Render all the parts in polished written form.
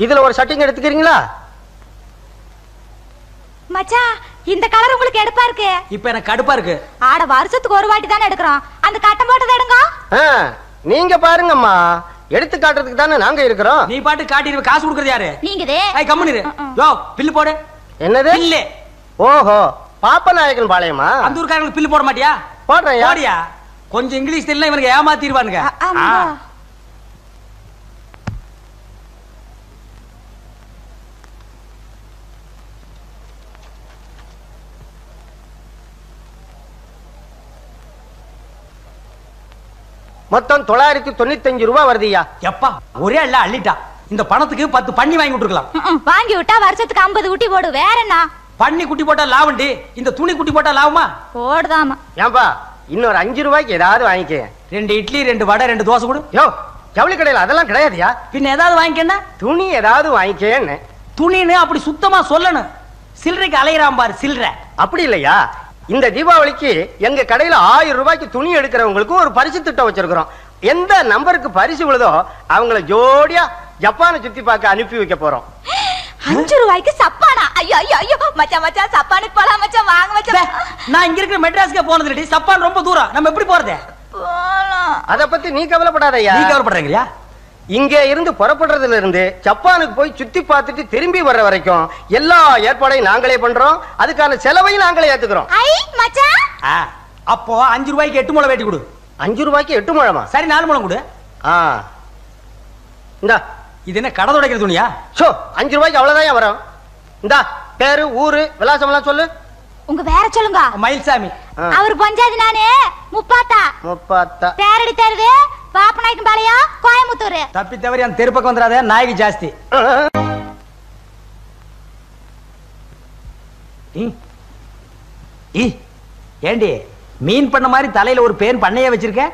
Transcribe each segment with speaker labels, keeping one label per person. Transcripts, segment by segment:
Speaker 1: இதுல ஒரு ஷர்ட்டிங் எடுத்துக்கிறீங்களா?
Speaker 2: மச்சான், இந்த கலர் உங்களுக்கு எடுப்பா இருக்கு.
Speaker 3: இப்ப எனக்கு கடுப்பா இருக்கு.
Speaker 2: ஆட வருஷத்துக்கு ஒரு வாட்டி தானே எடுக்கிறோம். அந்த கட்டம் போட்டது எடுங்க.
Speaker 1: நீங்க பாருங்கம்மா, எடுத்து காட்டுறதுக்கு தானே நாங்க இருக்கிறோம்.
Speaker 3: நீ பாட்டு காட்டிடுவ, காசு கொடுக்கறது யாரு?
Speaker 2: நீங்கதே.
Speaker 3: ஐய் கம்முனிரு. யோ பில்லு போடு.
Speaker 1: என்னது
Speaker 3: பில்லு?
Speaker 1: ஓஹோ, பாப்பநாயகன் பாளையமா?
Speaker 3: அந்த ஊர்க்காரங்களுக்கு பில்லு போட மாட்டியா?
Speaker 1: போடுறேன்.
Speaker 3: போடியா? கொஞ்சம் இங்கிலீஷ் தெரியல, இவனுக்கு ஏமாத்திடுவானுங்க.
Speaker 1: மொத்தம் 995 ரூபாய் வருதுயா.
Speaker 3: எப்பா ஒரே இல்ல அள்ளிட்டா. இந்த பணத்துக்கு 10 பண்ணி வாங்கி விட்டுருக்கலாம்.
Speaker 2: வாங்கி விட்டா வருஷத்துக்கு 50 குட்டி போடு. வேற என்ன?
Speaker 3: பண்ணி குட்டி போட்டா லாபண்டி, இந்த துணி குட்டி போட்டா லாபமா?
Speaker 2: போடுதாமா.
Speaker 1: ஏன்பா இன்னொரு 5 ரூபாய்க்கு ஏதாவது வாங்கிக்க.
Speaker 3: 2 இட்லி 2 வடை 2 தோசை கொடு.
Speaker 1: யோ ஜவுளி கடையில் அதெல்லாம் கிடையாதுயா.
Speaker 3: பின்ன ஏதாவது வாங்கிக்கன்னா?
Speaker 1: துணி ஏதாவது வாங்கிக்கேன்னு.
Speaker 3: துணின்னு அப்படி சுத்தமா சொல்லணும். சில்லறைக்கு அலையிறான் பாரு சில்லறை. அப்படி இல்லையா,
Speaker 1: இந்த தீபாவளிக்கு எங்க கடையில 1000 ரூபாய்க்கு துணி எடுக்கிறவங்களுக்கு ஒரு பரிசு திட்டம் வச்சிருக்கிறோம். எந்த நம்பருக்கு பரிசு விழுதோ அவங்கள ஜோடியா ஜப்பானை சுத்தி பார்க்க அனுப்பி வைக்க போறோம்.
Speaker 2: 5 ரூபாய்க்கு சப்பானா? ஐயோ ஐயோ ஐயோ மச்சான் மச்சான், சப்பானுக்கு போலாம் மச்சான். வாங்க மச்சான்.
Speaker 3: நான் இங்க இருக்கிற மெட்ராஸ்க்கே போனது இல்லடி. சப்பான் ரொம்ப தூரம், நம்ம எப்படி போறது?
Speaker 1: அத பத்தி நீ கவலைப்படாதயா.
Speaker 3: நீ கவலைப்படுறீங்களா?
Speaker 1: இங்க இருந்து புறப்படுறதுல இருந்து ஜப்பானுக்கு போய் சுத்தி பார்த்துட்டு திரும்பி வர்ற வரைக்கும் எல்லா ஏற்பாடையும் நாங்களே பண்றோம். அதுக்கான செலவையும் நாங்களே ஏத்துக்கிறோம்.
Speaker 2: ஐ மச்சான்,
Speaker 3: அப்போ 5 ரூபாய்க்கு 8 முழம் வேட்டி கொடு.
Speaker 1: 5 ரூபாய்க்கு 8 முழமா?
Speaker 3: சரி 4 முழம் கொடு.
Speaker 1: இந்தா.
Speaker 3: இது என்ன கடை துடைக்கிற துணியா?
Speaker 1: 5 ரூபாய்க்கு அவ்வளவுதான் வரும். இந்தா பேரு ஊரு விலாசம் எல்லாம் சொல்லு.
Speaker 2: உங்க வேற சொல்லுங்க.
Speaker 3: மயில்சாமி.
Speaker 2: அவர் பஞ்சாதி நானே முப்பாத்தா.
Speaker 1: முப்பாத்தா.
Speaker 2: பேரடி தெருவு, பாப்பநாயக்கன் பாளையம், கோயம்புத்தூர்.
Speaker 3: தப்பி தவறி அந்த தெரு பக்கம் வந்துடாத, நாய்க்கு ஜாஸ்தி. ஏண்டி மீன் பண்ண மாதிரி தலையில ஒரு பேன் பண்ணைய வச்சிருக்க?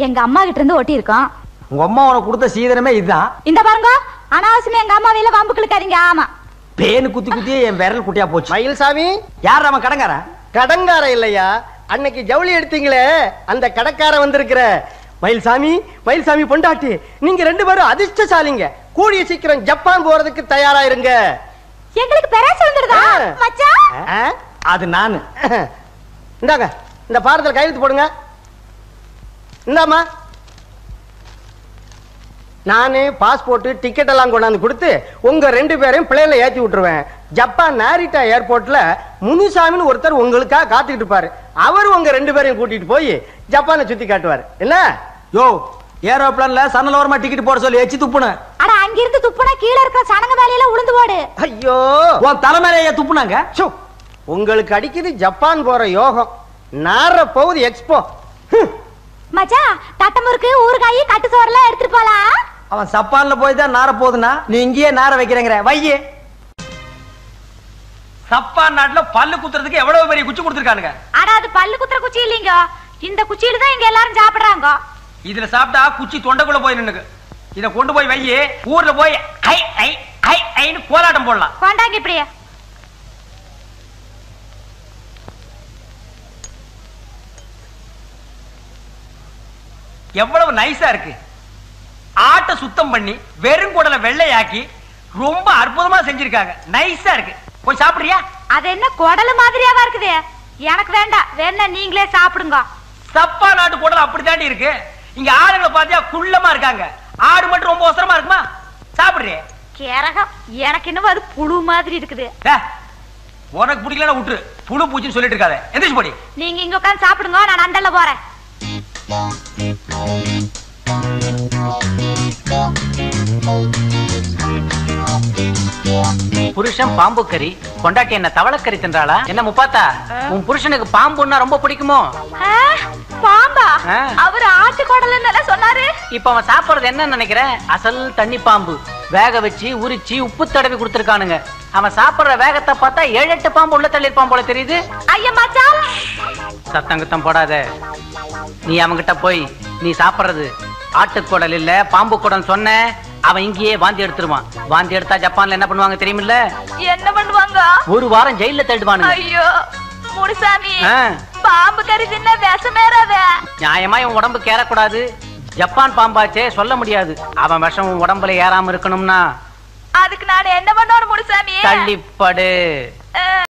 Speaker 2: எங்க அம்மா கிட்ட இருந்து ஒட்டி இருக்கோம்.
Speaker 3: உங்க அம்மா உனக்கு கொடுத்த சீதனமே இதுதான்.
Speaker 2: இந்த பாருங்க, அனாவசியமா எங்க அம்மா வேல வம்பு கிழக்காதீங்க. ஆமா,
Speaker 3: பேனு குத்தி குத்தி என் விரல் குட்டியா போச்சு.
Speaker 1: மயில்சாமி
Speaker 3: யார் அவன்? கடங்கார?
Speaker 1: கடங்கார இல்லையா, அன்னைக்கு ஜவுளி எடுத்தீங்களே அந்த கடக்கார வந்திருக்கிற. மயில்சாமி, மயில்சாமி பொண்டாட்டி, நீங்க 2 பேரும் அதிர்ஷ்டசாலிங்க. கூடிய சீக்கிரம் ஜப்பான் போறதுக்கு தயாரா இருங்க.
Speaker 2: எங்களுக்கு பெராசு வந்துடுதா மச்சான்?
Speaker 3: அது நானு.
Speaker 1: இந்தாங்க, இந்த பாரத்தில் கையெழுத்து போடுங்க. இந்தாமா, நானே பாஸ்போர்ட் டிக்கெட் எல்லாம் கொண்டாந்து கொடுத்து உங்க 2 பேரையும் பிளேன்ல ஏத்தி விட்டுருவேன். ஜப்பான் நாரிட்டா ஏர்போர்ட்ல முனுசாமின்னு ஒருத்தர் உங்களுக்காக காத்துக்கிட்டு இருப்பாரு. அவர் உங்க 2 பேரையும் கூட்டிட்டு போய் ஜப்பானை சுத்தி காட்டுவாரு. என்ன
Speaker 3: யோ, ஏரோப்ளான்ல சன்னலோரமா டிக்கெட் போட சொல்லி எச்சி துப்புன.
Speaker 2: அட அங்க இருந்து துப்புனா கீழ இருக்கிற சனங்க மேலையில உளுந்து போடு.
Speaker 1: ஐயோ,
Speaker 3: உன் தலைமையில துப்புனாங்க.
Speaker 1: உங்களுக்கு அடிக்குது ஜப்பான் போற யோகம். நார போகுது எக்ஸ்போ.
Speaker 2: மச்சான், தட்டமுறுக்கு ஊறுகாய் கட்டு சோறெல்லாம் எடுத்துட்டு போலாம்.
Speaker 3: அவன் சப்பான்ல போய் தான் நார போகுதுன்னா நீ இங்கேயே நார வைக்கிறேங்கிற வையே. சப்பான் நாட்டுல பல்லு குத்துறதுக்கு எவ்வளவு பெரிய குச்சி கொடுத்துருக்கானுங்க.
Speaker 2: ஆனா அது பல்லு குத்துற குச்சி இல்லீங்க. இந்த குச்சியில தான் இங்க எல்லாரும் சாப்பிடுறாங்க.
Speaker 3: இதுல சாப்பிட்டா குச்சி தொண்டைக்குள்ள போய் நின்னுக்கு. இத கொண்டு போய் வையே, ஊர்ல போய் ஐ ஐ ஐ ஐன்னு கோலாட்டம் போடலாம்.
Speaker 2: கொண்டாங்க இப்படியே.
Speaker 3: எவ்வளவு நைஸா இருக்கு. ஆட்டை சுத்தம் பண்ணி வெறும் குடலை வெள்ளையாக்கி ரொம்ப அற்புதமா செஞ்சிருக்காங்க. நைஸா இருக்கு. போய் சாப்பிடுறியா?
Speaker 2: அது என்ன குடல் மாதிரியாவா இருக்குது? எனக்கு வேண்டாம், வேணா நீங்களே சாப்பிடுங்க.
Speaker 3: சப்பா நாட்டு குடல் அப்படித்தாண்டி இருக்கு. இங்க ஆளுங்களை பார்த்தியா குள்ளமா இருக்காங்க. ஆடு மட்டும் ரொம்ப அவசரமா இருக்குமா? சாப்பிடுறிய?
Speaker 2: கேரகம், எனக்கு இன்னும் அது புழு மாதிரி இருக்குது.
Speaker 3: உனக்கு பிடிக்கலன்னா விட்டுரு. புழு பூச்சின்னு சொல்லிட்டு இருக்காத. எந்திரிச்சு போடி.
Speaker 2: நீங்க இங்க உட்காந்து சாப்பிடுங்க, நான் அண்டல்ல போறேன்.
Speaker 4: புருஷன் பாம்பு கறி, கொண்டாட்டி என்ன தவளக்கறி தின்றாளா? என்ன முப்பாத்தா, உன் புருஷனுக்கு பாம்புன்னா ரொம்ப பிடிக்குமோ?
Speaker 2: பாம்பா? அவர் ஆட்டு குடல்னு சொன்னாரு.
Speaker 4: இப்ப அவன் சாப்பிடுறது என்ன நினைக்கிற? அசல் தண்ணி பாம்பு. வேக வச்சு உரிச்சு உப்பு தடவி கொடுத்துருக்கானுங்க. அவன் சாப்பிடுற வேகத்தை பார்த்தா 7-8 பாம்பு உள்ள தள்ளிருப்பான் போல தெரியுது.
Speaker 2: ஐயா மச்சான்,
Speaker 4: சத்தங்குத்தம் போடாத. நீ அவங்கிட்ட போய் நீ சாப்பிடுறது ஆட்டுக்குடல் இல்ல பாம்பு குடல் சொன்ன, அவன் இங்கேயே வாந்தி எடுத்துருவான். வாந்தி எடுத்தா ஜப்பான்ல என்ன பண்ணுவாங்க தெரியுமில்ல?
Speaker 2: என்ன பண்ணுவாங்க?
Speaker 4: 1 வாரம் ஜெயில தள்ளிடுவானுங்க.
Speaker 2: ஐயோ முனுசாமி, பாம்பு கறி தின்ன விஷமேறாத.
Speaker 4: நியாயமா இவன் உடம்புக்கு ஏறக்கூடாது. ஜப்பான் பாம்பாச்சே, சொல்ல முடியாது. அவன் விஷம் உடம்புல ஏறாம இருக்கணும்னா
Speaker 2: அதுக்கு நான் என்ன பண்ணணும் முனுசாமி?
Speaker 4: தள்ளிப்படு.